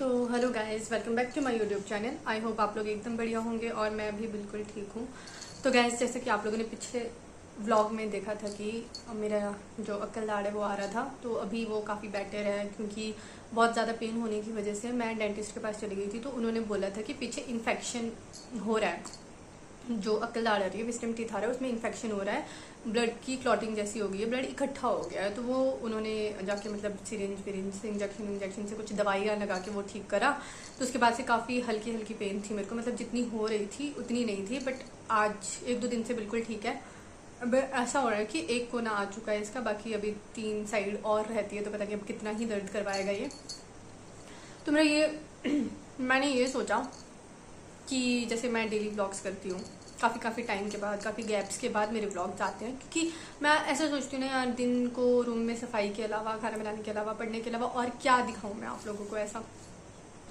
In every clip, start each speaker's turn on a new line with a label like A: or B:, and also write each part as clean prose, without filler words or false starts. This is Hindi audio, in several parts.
A: तो hello guys, welcome back to my YouTube channel. I hope आप लोग एकदम बढ़िया होंगे और मैं भी बिल्कुल ठीक हूँ। तो गाइस, जैसे कि आप लोगों ने पिछले व्लॉग में देखा था कि मेरा जो अक्ल दाढ़ है वो आ रहा था, तो अभी वो काफ़ी बेटर है क्योंकि बहुत ज़्यादा पेन होने की वजह से मैं डेंटिस्ट के पास चली गई थी। तो उन्होंने बोला था कि पीछे इन्फेक्शन हो रहा है, जो अक्ल दाढ़ आ रही है, विस्डम टीथ आ रहा है, उसमें इन्फेक्शन हो रहा है, ब्लड की क्लॉटिंग जैसी हो गई है, ब्लड इकट्ठा हो गया है। तो वो उन्होंने जाके मतलब सिरिंज से इंजेक्शन से कुछ दवाइयाँ लगा के वो ठीक करा। तो उसके बाद से काफ़ी हल्की हल्की पेन थी मेरे को, मतलब जितनी हो रही थी उतनी नहीं थी, बट आज एक दो दिन से बिल्कुल ठीक है। अब ऐसा हो रहा है कि एक कोना आ चुका है इसका, बाकी अभी 3 साइड और रहती है, तो पता नहीं अब कितना ही दर्द करवाएगा ये। तो मेरा ये मैंने ये सोचा कि जैसे मैं डेली व्लॉग्स करती हूँ, काफ़ी टाइम के बाद, काफ़ी गैप्स के बाद मेरे व्लॉग्स आते हैं, क्योंकि मैं ऐसा सोचती हूँ ना यार, दिन को रूम में सफाई के अलावा, खाना बनाने के अलावा, पढ़ने के अलावा और क्या दिखाऊँ मैं आप लोगों को ऐसा,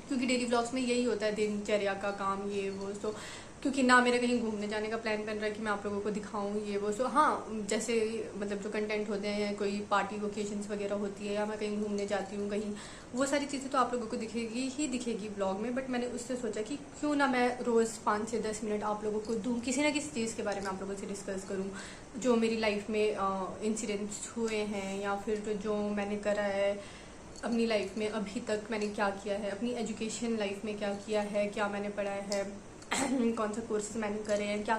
A: क्योंकि डेली व्लॉग्स में यही होता है, दिनचर्या का काम ये वो। तो क्योंकि ना मेरा कहीं घूमने जाने का प्लान बन रहा है कि मैं आप लोगों को दिखाऊं ये वो। सो हाँ, जैसे मतलब जो कंटेंट होते हैं, कोई पार्टी ओकेजन्स वगैरह होती है या मैं कहीं घूमने जाती हूँ कहीं, वो सारी चीज़ें तो आप लोगों को दिखेगी ही दिखेगी ब्लॉग में। बट मैंने उससे सोचा कि क्यों ना मैं रोज़ 5 से 10 मिनट आप लोगों को दूँ, किसी ना किसी चीज़ के बारे में आप लोगों से डिस्कस करूँ, जो मेरी लाइफ में इंसिडेंट्स हुए हैं, या फिर जो मैंने करा है अपनी लाइफ में अभी तक, मैंने क्या किया है अपनी एजुकेशन लाइफ में, क्या किया है, क्या मैंने पढ़ा है, कौन सा कोर्सेज मैंने करे हैं, क्या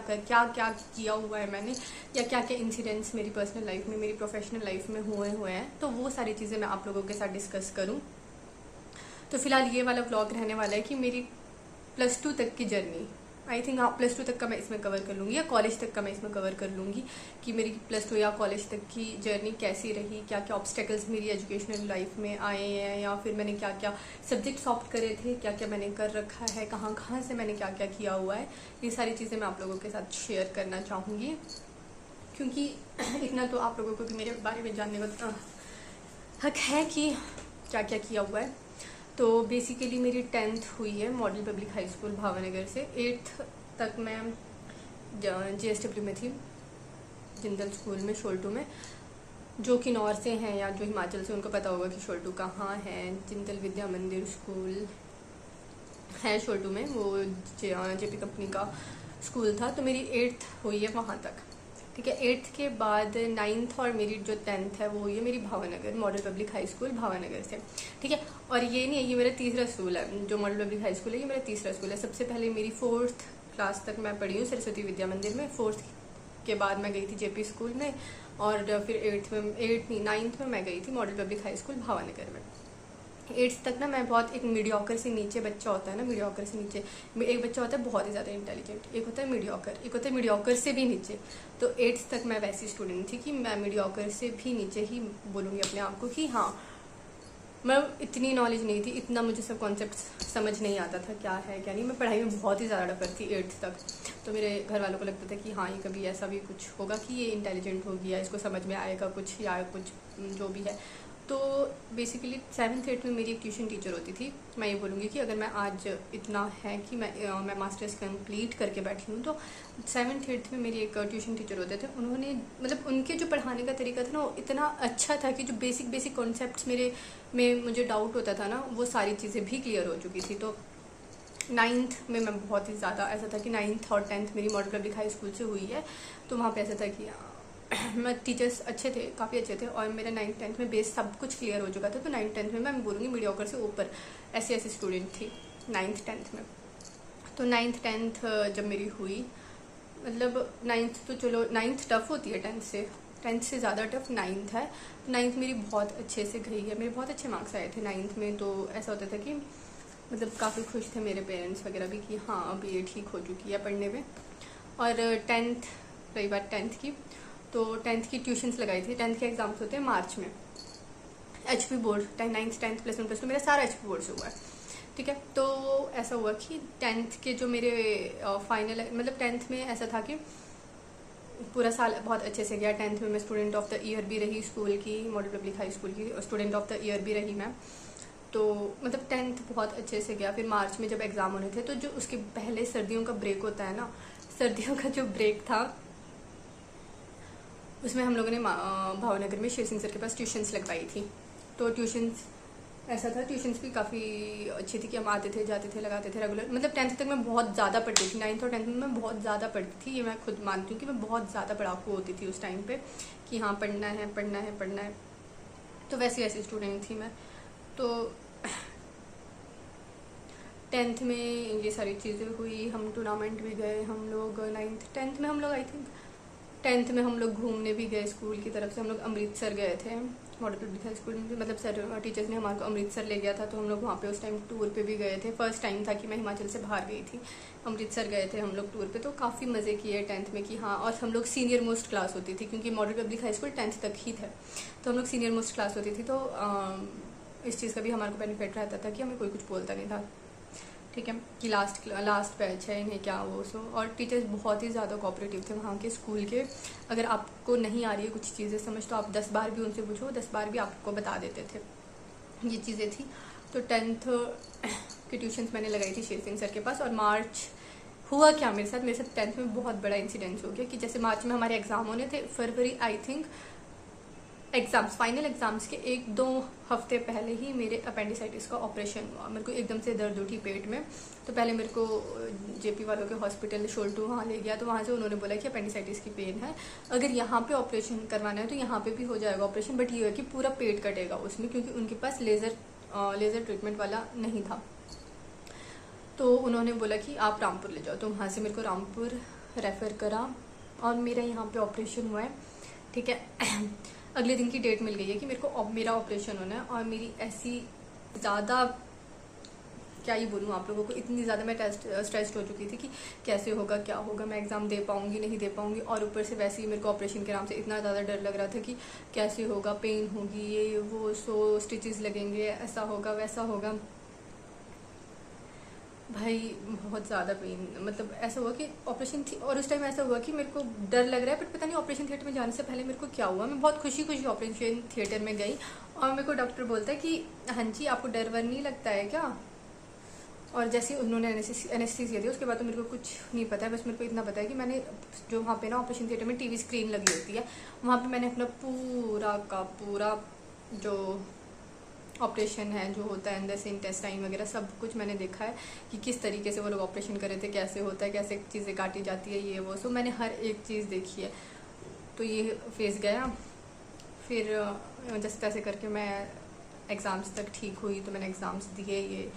A: क्या किया हुआ है मैंने, या क्या क्या इंसिडेंट्स मेरी पर्सनल लाइफ में, मेरी प्रोफेशनल लाइफ में हुए हैं। तो वो सारी चीज़ें मैं आप लोगों के साथ डिस्कस करूँ। तो फिलहाल ये वाला व्लॉग रहने वाला है कि मेरी +2 तक की जर्नी, आई थिंक हाँ +2 तक का मैं इसमें कवर कर लूँगी, या कॉलेज तक का मैं इसमें कवर कर लूँगी, कि मेरी +2 या कॉलेज तक की जर्नी कैसी रही, क्या क्या ऑब्स्टेकल्स मेरी एजुकेशनल लाइफ में आए हैं, या फिर मैंने क्या क्या सब्जेक्ट्स ऑप्ट करे थे, क्या क्या मैंने कर रखा है, कहाँ कहाँ से मैंने क्या क्या किया हुआ है। ये सारी चीज़ें मैं आप लोगों के साथ शेयर करना चाहूँगी, क्योंकि इतना तो आप लोगों को भी मेरे बारे में जानने का हक है कि क्या क्या किया हुआ है। तो बेसिकली मेरी 10th हुई है model public high school Bhavnagar से। 8th तक मैं JSW में थी, जिंदल स्कूल में, शोल्टू में। जो किन्नौर से हैं या जो हिमाचल से, उनको पता होगा कि शोल्टू कहाँ है। जिंदल विद्या मंदिर स्कूल है शोल्टू में, वो JP कंपनी का स्कूल था। तो मेरी 8th हुई है वहाँ तक, ठीक है। 8th के बाद 9th और मेरी जो 10th है वो हुई है मेरी Bhavnagar model public high school Bhavnagar से, ठीक है। और ये नहीं है, ये मेरा तीसरा स्कूल है, जो मॉडल पब्लिक हाई स्कूल है ये मेरा तीसरा स्कूल है। सबसे पहले मेरी 4th क्लास तक मैं पढ़ी हूँ सरस्वती विद्या मंदिर में। 4th के बाद मैं गई थी JP स्कूल में, और फिर 9th में मैं गई थी model public high school Bhavnagar में। 8th तक ना मैं बहुत, एक मीडियोकर से नीचे बच्चा होता है ना, मीडियोकर से नीचे एक बच्चा होता है बहुत ही ज़्यादा इंटेलिजेंट, एक होता है मीडियोकर, एक होता है मीडियोकर से भी नीचे। तो 8th तक मैं वैसी स्टूडेंट थी कि मैं मीडियोकर से भी नीचे ही बोलूँगी अपने आप को, कि हाँ मैं इतनी नॉलेज नहीं थी, इतना मुझे सब कॉन्सेप्ट समझ नहीं आता था क्या है क्या नहीं। मैं पढ़ाई में बहुत ही ज़्यादा डफर थी 8th तक। तो मेरे घर वालों को लगता था कि हाँ ये कभी ऐसा भी कुछ होगा कि ये इंटेलिजेंट होगी, या इसको समझ में आएगा कुछ, या कुछ जो भी है। तो बेसिकली 7th 8th में मेरी एक ट्यूशन टीचर होती थी। मैं ये बोलूँगी कि अगर मैं आज इतना है कि मैं मास्टर्स कंप्लीट करके बैठी हूँ, तो 7th 8th में मेरी एक ट्यूशन टीचर होते थे। उन्होंने मतलब उनके जो पढ़ाने का तरीका था ना, वो इतना अच्छा था कि जो बेसिक कॉन्सेप्ट्स मेरे में मुझे डाउट होता था ना, वो सारी चीज़ें भी क्लियर हो चुकी थी। तो 9th में मैं बहुत ही ज़्यादा, ऐसा था कि 9th और 10th मेरी मॉडल पब्लिक हाई स्कूल से हुई है। तो वहाँ पे ऐसा था कि मैं टीचर्स अच्छे थे, काफ़ी अच्छे थे, और मेरा 9th 10th में बेस सब कुछ क्लियर हो चुका था। तो 9th 10th में मैं बोलूँगी मीडियोकर से ऊपर ऐसी स्टूडेंट थी 9th 10th में। तो 9th 10th जब मेरी हुई, मतलब 9th तो चलो 9th टफ होती है 10th से ज़्यादा टफ 9th है। तो 9th मेरी बहुत अच्छे से गई है, मेरे बहुत अच्छे मार्क्स आए थे 9th में। तो ऐसा होता था कि मतलब काफ़ी खुश थे मेरे पेरेंट्स वगैरह भी कि हाँ अब ये ठीक हो चुकी है पढ़ने में। और 10th, रही बात 10th की, तो 10th की ट्यूशन्स लगाई थी। 10th के एग्ज़ाम्स होते हैं मार्च में, HP बोर्ड, 9th 10th +1 +2 मेरा सारा HP बोर्ड से हुआ है, ठीक है। तो ऐसा हुआ कि 10th के जो मेरे फाइनल, मतलब 10th में ऐसा था कि पूरा साल बहुत अच्छे से गया। 10th में मैं स्टूडेंट ऑफ द ईयर भी रही स्कूल की, मॉडल पब्लिक हाई स्कूल की स्टूडेंट ऑफ द ईयर भी रही मैं। तो मतलब 10th बहुत अच्छे से गया। फिर मार्च में जब एग्ज़ाम होने थे, तो जो उसके पहले सर्दियों का ब्रेक होता है ना, सर्दियों का जो ब्रेक था उसमें हम लोगों ने भावनगर में शेर सिंह सर के पास ट्यूशन्स लगवाई थी। तो ट्यूशन्स ऐसा था। ट्यूशन्स भी काफ़ी अच्छी थी कि हम आते थे, जाते थे, लगाते थे रेगुलर। मतलब 10th तक मैं बहुत ज़्यादा पढ़ती थी, 9th और 10th में मैं बहुत ज़्यादा पढ़ती थी। ये मैं खुद मानती हूँ कि मैं बहुत ज़्यादा पढ़ाकू होती थी उस टाइम पे, कि हाँ पढ़ना है पढ़ना है पढ़ना है। तो वैसी ऐसी स्टूडेंट थी मैं। तो 10th में ये सारी चीज़ें हुई, हम टूर्नामेंट भी गए हम लोग। 9th 10th में हम लोग आई थिंक 10th में हम लोग घूमने भी गए स्कूल की तरफ से। हम लोग अमृतसर गए थे, मॉडल पब्लिक हाई स्कूल में, मतलब सर टीचर्स ने हमारे को अमृतसर ले गया था। तो हम लोग वहाँ पे उस टाइम टूर पे भी गए थे। फर्स्ट टाइम था कि मैं हिमाचल से बाहर गई थी, अमृतसर गए थे हम लोग टूर पे। तो काफ़ी मज़े किए 10th में कि हाँ। और हम लोग सीनियर मोस्ट क्लास होती थी, क्योंकि model public high school 10th तक ही था। तो हम लोग सीनियर मोस्ट क्लास होती थी। तो इस चीज़ का भी हमारे को बेनिफिट रहता था कि हमें कोई कुछ बोलता नहीं था, ठीक है, कि लास्ट बैच है इन्हें क्या वो सो। और टीचर्स बहुत ही ज़्यादा कोऑपरेटिव थे वहाँ के स्कूल के। अगर आपको नहीं आ रही है कुछ चीज़ें समझ, तो आप 10 बार भी उनसे पूछो, 10 बार भी आपको बता देते थे। ये चीज़ें थी। तो 10th की ट्यूशन्स मैंने लगाई थी शेर सिंह सर के पास। और मार्च हुआ क्या मेरे साथ 10th में बहुत बड़ा इंसिडेंस हो गया कि जैसे मार्च में हमारे एग्ज़ाम होने थे, फरवरी I think exams, final exams के 1-2 हफ्ते पहले ही मेरे अपेंडिसाइटिस का ऑपरेशन हुआ। मेरे को एकदम से दर्द उठी पेट में। तो पहले मेरे को जेपी वालों के हॉस्पिटल शोल्टू वहाँ ले गया। तो वहाँ से उन्होंने बोला कि अपेंडिसाइटिस की पेन है, अगर यहाँ पे ऑपरेशन करवाना है तो यहाँ पे भी हो जाएगा ऑपरेशन, बट ये है कि पूरा पेट कटेगा उसमें, क्योंकि उनके पास लेज़र ट्रीटमेंट वाला नहीं था। तो उन्होंने बोला कि आप रामपुर ले जाओ। तो वहाँ से मेरे को रामपुर रेफ़र करा और मेरा यहाँ पे ऑपरेशन हुआ है, ठीक है। अगले दिन की डेट मिल गई है कि मेरे को मेरा ऑपरेशन होना है। और मेरी ऐसी ज़्यादा, क्या ही बोलूँ आप लोगों को, इतनी ज़्यादा मैं स्ट्रेस्ड हो चुकी थी कि कैसे होगा, क्या होगा, मैं एग्ज़ाम दे पाऊँगी नहीं दे पाऊँगी। और ऊपर से वैसे ही मेरे को ऑपरेशन के नाम से इतना ज़्यादा डर लग रहा था कि कैसे होगा, पेन होगी, ये वो सो, स्टिचेस लगेंगे, ऐसा होगा वैसा होगा। भाई बहुत ज़्यादा पेन, मतलब ऐसा हुआ कि ऑपरेशन थी। और उस टाइम ऐसा हुआ कि मेरे को डर लग रहा है, बट पता नहीं ऑपरेशन थिएटर में जाने से पहले मेरे को क्या हुआ। मैं बहुत खुशी खुशी ऑपरेशन थिएटर में गई और मेरे को डॉक्टर बोलता है कि हाँ जी आपको डर वर नहीं लगता है क्या। और जैसे उन्होंने एनेस्थीसिया दिया उसके बाद तो मेरे को कुछ नहीं पता है। बस मेरे को इतना पता है कि मैंने जो वहाँ पे ना ऑपरेशन थिएटर में टीवी स्क्रीन लगी होती है, वहाँ पे मैंने अपना पूरा का पूरा जो ऑपरेशन है जो होता है अंदर से इंटेस्टाइन वगैरह सब कुछ मैंने देखा है कि किस तरीके से वो लोग ऑपरेशन कर रहे थे, कैसे होता है, कैसे चीज़ें काटी जाती है, ये वो। सो मैंने हर एक चीज़ देखी है। तो ये फेज़ गया। फिर जैसे तैसे करके मैं एग्ज़ाम्स तक ठीक हुई। तो मैंने एग्ज़ाम्स दिए ये।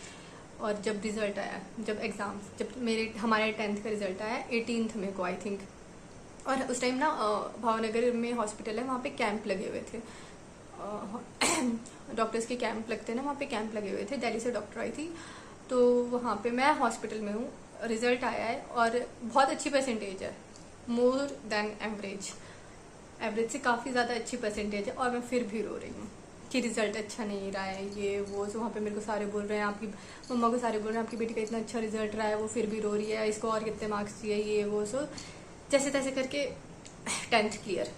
A: और जब रिज़ल्ट आया, जब हमारे 10th का रिज़ल्ट आया 18th में को आई थिंक। और उस टाइम ना भावनगर में हॉस्पिटल है, वहाँ पे कैंप लगे हुए थे, डॉक्टर्स के कैंप लगते हैं ना, वहाँ पे कैंप लगे हुए थे। दिल्ली से डॉक्टर आई थी। तो वहाँ पे मैं हॉस्पिटल में हूँ, रिज़ल्ट आया है और बहुत अच्छी परसेंटेज है, मोर देन एवरेज से काफ़ी ज़्यादा अच्छी परसेंटेज है। और मैं फिर भी रो रही हूँ कि रिज़ल्ट अच्छा नहीं रहा है, ये वो। तो वहाँ पे मेरे को सारे बोल रहे हैं, आपकी मम्मा को सारे बोल रहे हैं आपकी बेटी का इतना अच्छा रिजल्ट रहा है, वो फिर भी रो रही है, इसको और कितने मार्क्स चाहिए, ये वो। सो जैसे तैसे करके 10th क्लियर,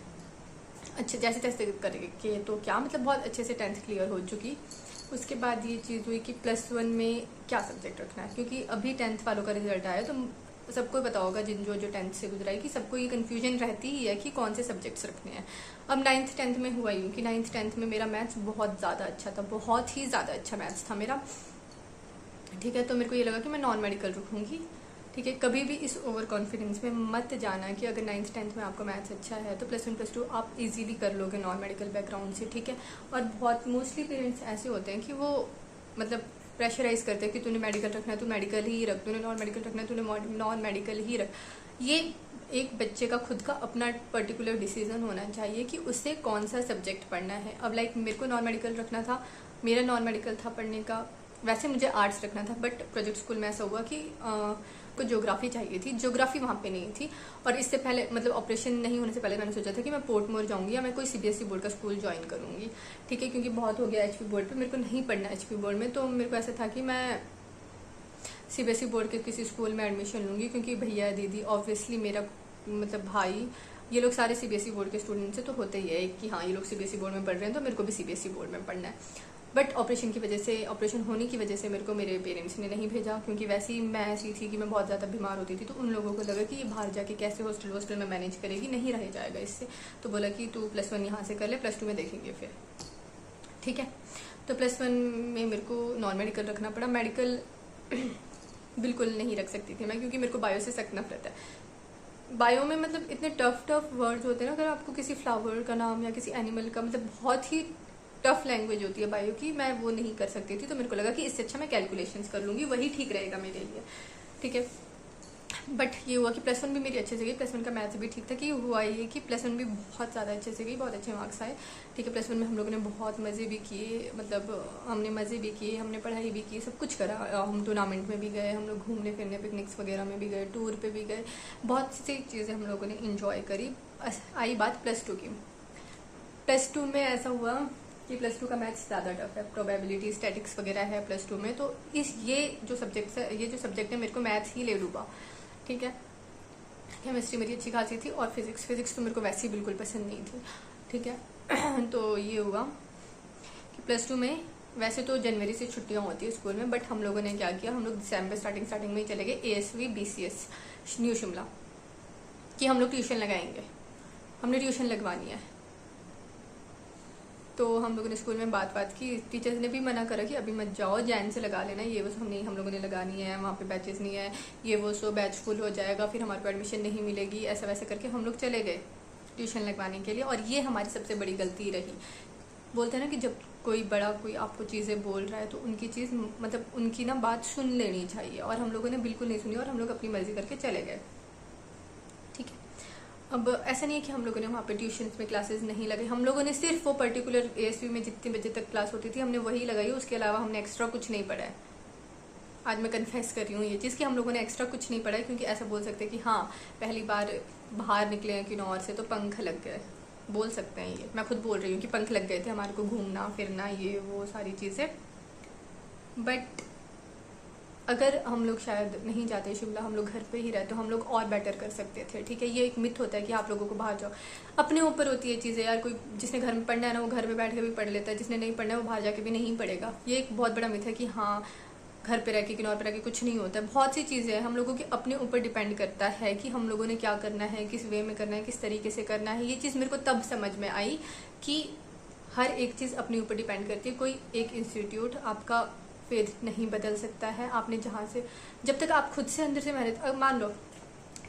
A: अच्छे जैसे तैसे करके, तो क्या मतलब बहुत अच्छे से 10th क्लियर हो चुकी। उसके बाद ये चीज़ हुई कि +1 में क्या सब्जेक्ट रखना है, क्योंकि अभी 10th वालों का रिजल्ट आया तो सबको पता होगा जिन जो 10th से गुजरा है कि सबको ये कन्फ्यूजन रहती ही है कि कौन से सब्जेक्ट्स रखने हैं। अब 9th 10th में हुआ यूँ कि 9th 10th में मेरा मैथ्स बहुत ज़्यादा अच्छा था, बहुत ही ज़्यादा अच्छा मैथ्स था मेरा, ठीक है। तो मेरे को ये लगा कि मैं नॉन मेडिकल रखूँगी, ठीक है। कभी भी इस ओवर कॉन्फिडेंस में मत जाना कि अगर 9th 10th में आपका मैथ्स अच्छा है तो +1 +2 आप इजीली कर लोगे नॉन मेडिकल बैकग्राउंड से, ठीक है। और बहुत मोस्टली पेरेंट्स ऐसे होते हैं कि वो मतलब प्रेशराइज करते हैं कि तूने मेडिकल रखना है तो मेडिकल ही रख, तूने नॉन मेडिकल रखना है तूने नॉन मेडिकल ही रख। ये एक बच्चे का खुद का अपना पर्टिकुलर डिसीजन होना चाहिए कि उसे कौन सा सब्जेक्ट पढ़ना है। अब लाइक मेरे को नॉन मेडिकल रखना था, मेरा नॉन मेडिकल था पढ़ने का। वैसे मुझे आर्ट्स रखना था, बट प्रोजेक्ट स्कूल में ऐसा हुआ कि को ज्योग्राफी चाहिए थी, ज्योग्राफी वहाँ पे नहीं थी। और इससे पहले मतलब ऑपरेशन नहीं होने से पहले मैंने सोचा था कि मैं पोर्टमोर जाऊँगी या मैं कोई CBSE बोर्ड का स्कूल ज्वाइन करूँगी, ठीक है, क्योंकि बहुत हो गया HP बोर्ड पे, मेरे को नहीं पढ़ना HP बोर्ड में। तो मेरे को ऐसा था कि मैं CBSE बोर्ड के किसी स्कूल में एडमिशन लूँगी, क्योंकि भैया दीदी ऑब्वियसली मेरा मतलब भाई ये लोग सारे CBSE बोर्ड के स्टूडेंट से तो होते ही है कि हाँ ये लोग CBSE बोर्ड में पढ़ रहे हैं तो मेरे को भी CBSE बोर्ड में पढ़ना है। बट ऑपरेशन होने की वजह से मेरे को मेरे पेरेंट्स ने नहीं भेजा, क्योंकि वैसे ही मैं ऐसी थी कि मैं बहुत ज़्यादा बीमार होती थी। तो उन लोगों को लगा कि ये बाहर जाके कैसे हॉस्टल में मैनेज करेगी, नहीं रह जाएगा इससे। तो बोला कि तू +1 यहाँ से कर ले, +2 में देखेंगे फिर, ठीक है। तो +1 में मेरे को नॉन मेडिकल रखना पड़ा। मेडिकल बिल्कुल नहीं रख सकती थी मैं, क्योंकि मेरे को बायो से सख्त नफरत है। बायो में मतलब इतने टफ वर्ड्स होते हैं ना, अगर आपको किसी फ्लावर का नाम या किसी एनिमल का, मतलब बहुत ही टफ लैंग्वेज होती है बायो की, मैं वो नहीं कर सकती थी। तो मेरे को लगा कि इससे अच्छा मैं कैलकुलेशंस कर लूँगी, वही ठीक रहेगा मेरे लिए, ठीक है। बट ये हुआ कि +1 भी मेरी अच्छे से गई, +1 का मैथ्स भी ठीक था। कि हुआ ये कि +1 भी बहुत ज़्यादा अच्छे से गई, बहुत अच्छे मार्क्स आए, ठीक है। +1 में हम लोगों ने बहुत मज़े भी किए, मतलब हमने मज़े भी किए, हमने पढ़ाई भी की, सब कुछ करा। हम टूर्नामेंट में भी गए, हम लोग घूमने फिरने, पिकनिक्स वगैरह में भी गए, टूर पे भी गए, बहुत सी चीज़ें हम लोगों ने इंजॉय करी। आई बात +2 की। +2 में ऐसा हुआ कि +2 का मैथ्स ज़्यादा टफ है, प्रोबेबिलिटी स्टैटिक्स वगैरह है +2 में। तो ये जो सब्जेक्ट है मेरे को मैथ्स ही ले डूबा, ठीक है। केमिस्ट्री मेरी अच्छी खासी थी, और फिजिक्स तो मेरे को वैसे ही बिल्कुल पसंद नहीं थी, ठीक है। तो ये हुआ कि +2 में वैसे तो जनवरी से छुट्टियां होती है स्कूल में, बट हम लोगों ने क्या किया, हम लोग दिसंबर स्टार्टिंग में ही चले गए ASV BCS न्यू शिमला, कि हम लोग ट्यूशन लगाएंगे, हमने ट्यूशन लगवानी है। तो हम लोगों ने स्कूल में बात की, टीचर्स ने भी मना करा कि अभी मत जाओ, जैन से लगा लेना, ये वो हम लोगों ने लगानी है, वहाँ पे बैचेस नहीं है, ये वो सो बैच फुल हो जाएगा, फिर हमारे को एडमिशन नहीं मिलेगी, ऐसा वैसा करके हम लोग चले गए ट्यूशन लगवाने के लिए। और ये हमारी सबसे बड़ी गलती रही। बोलते हैं ना कि जब कोई आपको चीज़ें बोल रहा है तो उनकी चीज़, मतलब उनकी ना बात सुन लेनी चाहिए, और हम लोगों ने बिल्कुल नहीं सुनी, और हम लोग अपनी मर्जी करके चले गए, ठीक है। अब ऐसा नहीं है कि हम लोगों ने वहाँ पे ट्यूशन्स में क्लासेस नहीं लगाई, हम लोगों ने सिर्फ वो पर्टिकुलर ASV में जितने बजे तक क्लास होती थी हमने वही लगाई, उसके अलावा हमने एक्स्ट्रा कुछ नहीं पढ़ा है। आज मैं कन्फेस कर रही हूँ ये चीज़ कि हम लोगों ने एक्स्ट्रा कुछ नहीं पढ़ा है, क्योंकि ऐसा बोल सकते हैं कि हाँ पहली बार बाहर निकले हैं किन्नौर से तो पंख लग गए, बोल सकते हैं। ये मैं खुद बोल रही हूँ कि पंख लग गए थे हमारे को, घूमना फिरना ये वो सारी चीज़ें। बट अगर हम लोग शायद नहीं जाते शिमला, हम लोग घर पे ही रहते, तो हम लोग और बेटर कर सकते थे, ठीक है। ये एक मिथ होता है कि आप लोगों को बाहर जाओ, अपने ऊपर होती है चीज़ें यार। कोई जिसने घर में पढ़ना है ना वो घर में बैठ के भी पढ़ लेता है, जिसने नहीं पढ़ना है वो बाहर जाके भी नहीं पढ़ेगा। ये एक बहुत बड़ा मिथ है कि हाँ घर पे रह के किन्नौर पे रह के कुछ नहीं होता है। बहुत सी चीज़ें हैं, हम लोगों के अपने ऊपर डिपेंड करता है कि हम लोगों ने क्या करना है, किस वे में करना है, किस तरीके से करना है। ये चीज़ मेरे को तब समझ में आई कि हर एक चीज़ अपने ऊपर डिपेंड करती है। कोई एक इंस्टीट्यूट आपका फेथ नहीं बदल सकता है। आपने जहाँ से, जब तक आप खुद से अंदर से मेहनत, मान लो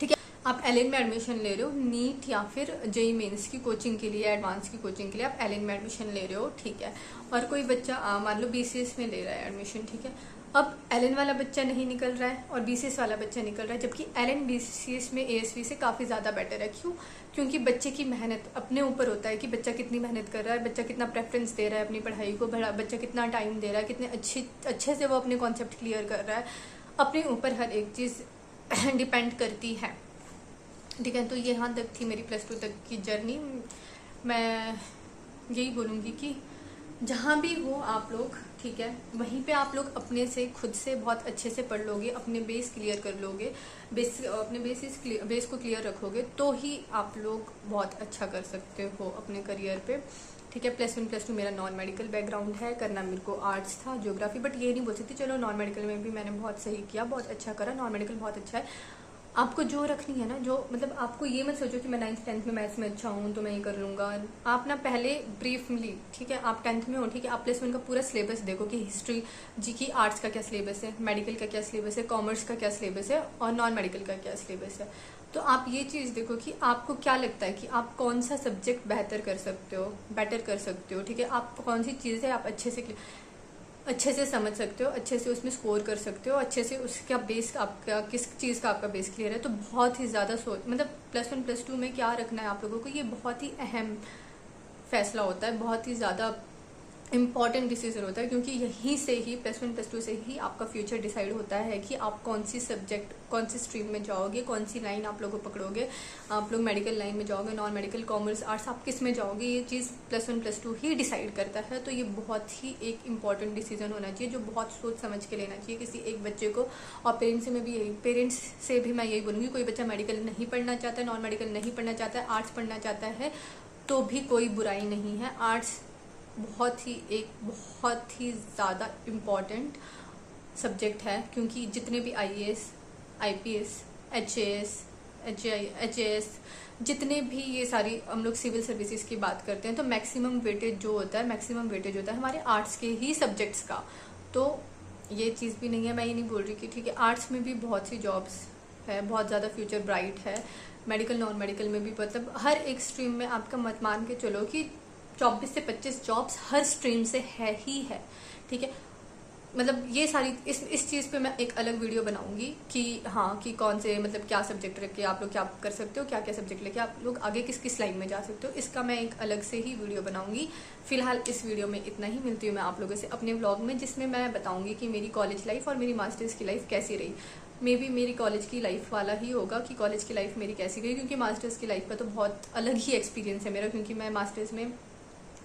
A: ठीक है आप LN में एडमिशन ले रहे हो, नीट या फिर JEE मेंस की कोचिंग के लिए, एडवांस की कोचिंग के लिए आप LN में एडमिशन ले रहे हो, ठीक है। और कोई बच्चा मान लो BCS में ले रहा है एडमिशन, ठीक है। अब LN वाला बच्चा नहीं निकल रहा है और BCS वाला बच्चा निकल रहा है, जबकि LN BCS में ASV से काफ़ी ज़्यादा बेटर है। क्यों? क्योंकि बच्चे की मेहनत अपने ऊपर होता है कि बच्चा कितनी मेहनत कर रहा है, बच्चा कितना प्रेफरेंस दे रहा है अपनी पढ़ाई को, बच्चा कितना टाइम दे रहा है, कितने अच्छे से वो अपने कॉन्सेप्ट क्लियर कर रहा है। अपने ऊपर हर एक चीज़ डिपेंड करती है, ठीक है। तो यहाँ तक थी मेरी +2 तक की जर्नी। मैं यही बोलूँगी कि जहाँ भी हो आप लोग, ठीक है, वहीं पे आप लोग अपने से खुद से बहुत अच्छे से पढ़ लोगे, अपने बेस क्लियर कर लोगे, अपने बेस को क्लियर रखोगे, तो ही आप लोग बहुत अच्छा कर सकते हो अपने करियर पे, ठीक है। +1 +2 मेरा नॉन मेडिकल बैकग्राउंड है, करना मेरे को आर्ट्स था, ज्योग्राफी, बट ये नहीं बोल सकती चलो नॉन मेडिकल में भी मैंने बहुत सही किया, बहुत अच्छा करा, नॉन मेडिकल बहुत अच्छा है। आपको जो रखनी है ना, जो मतलब आपको ये मत सोचो कि मैं 9th 10th में मैथ्स में अच्छा हूँ तो मैं ये कर लूँगा। आप ना पहले ब्रीफली, ठीक है, आप 10th में हो, ठीक है, आप +1 का पूरा सिलेबस देखो कि हिस्ट्री जी की, आर्ट्स का क्या सिलेबस है, मेडिकल का क्या सिलेबस है, कॉमर्स का क्या सिलेबस है और नॉन मेडिकल का क्या सिलेबस है। तो आप ये चीज़ देखो कि आपको क्या लगता है कि आप कौन सा सब्जेक्ट बेटर कर सकते हो, ठीक है। आप कौन सी चीज़ें आप अच्छे से समझ सकते हो, अच्छे से उसमें स्कोर कर सकते हो, अच्छे से उसका बेस आपका, किस चीज़ का आपका बेस क्लियर है। तो बहुत ही ज़्यादा मतलब +1 +2 में क्या रखना है आप लोगों को, ये बहुत ही अहम फैसला होता है, बहुत ही ज़्यादा इम्पॉर्टेंट डिसीजन होता है, क्योंकि यहीं से ही +1 +2 से ही आपका फ्यूचर डिसाइड होता है कि आप कौन सी सब्जेक्ट, कौन सी स्ट्रीम में जाओगे, कौन सी लाइन आप लोग पकड़ोगे, आप लोग मेडिकल लाइन में जाओगे, नॉन मेडिकल, कॉमर्स, आर्ट्स, आप किस में जाओगे, ये चीज़ +1 +2 ही डिसाइड करता है। तो ये बहुत ही एक इम्पॉर्टेंट डिसीजन होना चाहिए, जो बहुत सोच समझ के लेना चाहिए किसी एक बच्चे को। और पेरेंट्स से भी मैं यही बोलूँगी, कोई बच्चा मेडिकल नहीं पढ़ना चाहता है, नॉन मेडिकल नहीं पढ़ना चाहता है, आर्ट्स पढ़ना चाहता है, तो भी कोई बुराई नहीं है। आर्ट्स बहुत ही ज़्यादा इम्पॉर्टेंट सब्जेक्ट है, क्योंकि जितने भी IAS, IPS, HAS, HAS, जितने भी ये सारी हम लोग सिविल सर्विसेज की बात करते हैं तो मैक्सिमम वेटेज जो होता है हमारे आर्ट्स के ही सब्जेक्ट्स का। तो ये चीज़ भी नहीं है, मैं ये नहीं बोल रही कि ठीक है आर्ट्स में भी बहुत सी जॉब्स है, बहुत ज़्यादा फ्यूचर ब्राइट है, मेडिकल नॉन मेडिकल में भी, मतलब हर एक स्ट्रीम में आपका मत मान के चलो कि 24 से 25 जॉब्स हर स्ट्रीम से है ही है, ठीक है। मतलब ये सारी इस चीज़ पे मैं एक अलग वीडियो बनाऊंगी कि हाँ कि कौन से मतलब क्या सब्जेक्ट रख के आप लोग क्या कर सकते हो, क्या क्या सब्जेक्ट लेके आप लोग आगे किस किस लाइन में जा सकते हो, इसका मैं एक अलग से ही वीडियो बनाऊंगी। फिलहाल इस वीडियो में इतना ही, मिलती हूँ मैं आप लोगों से अपने व्लॉग में, जिसमें मैं बताऊंगी कि मेरी कॉलेज लाइफ और मेरी मास्टर्स की लाइफ कैसी रही। मे बी मेरी कॉलेज की लाइफ वाला ही होगा कि कॉलेज की लाइफ मेरी कैसी रही, क्योंकि मास्टर्स की लाइफ का तो बहुत अलग ही एक्सपीरियंस है मेरा, क्योंकि मैं मास्टर्स में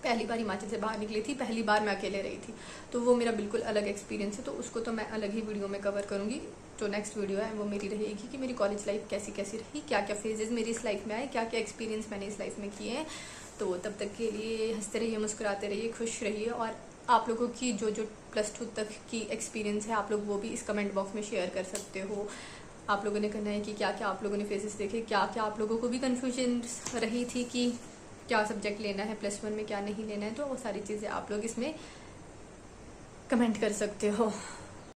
A: पहली बार हिमाचल से बाहर निकली थी, पहली बार मैं अकेले रही थी, तो वो मेरा बिल्कुल अलग एक्सपीरियंस है। तो उसको तो मैं अलग ही वीडियो में कवर करूँगी। जो नेक्स्ट वीडियो है वो मेरी रहेगी कि मेरी कॉलेज लाइफ कैसी कैसी रही, क्या क्या फेजेस मेरी इस लाइफ में आए, क्या क्या एक्सपीरियंस मैंने इस लाइफ में किए हैं। तो तब तक के लिए हंसते रहिए, मुस्कुराते रहिए, खुश रहिए। और आप लोगों की जो जो +2 तक की एक्सपीरियंस है आप लोग वो भी इस कमेंट बॉक्स में शेयर कर सकते हो। आप लोगों ने कहना है कि क्या क्या आप लोगों ने फेजेस देखे, क्या क्या आप लोगों को भी कन्फ्यूजन रही थी कि क्या सब्जेक्ट लेना है +1 में, क्या नहीं लेना है। तो वो सारी चीज़ें आप लोग इसमें कमेंट कर सकते हो।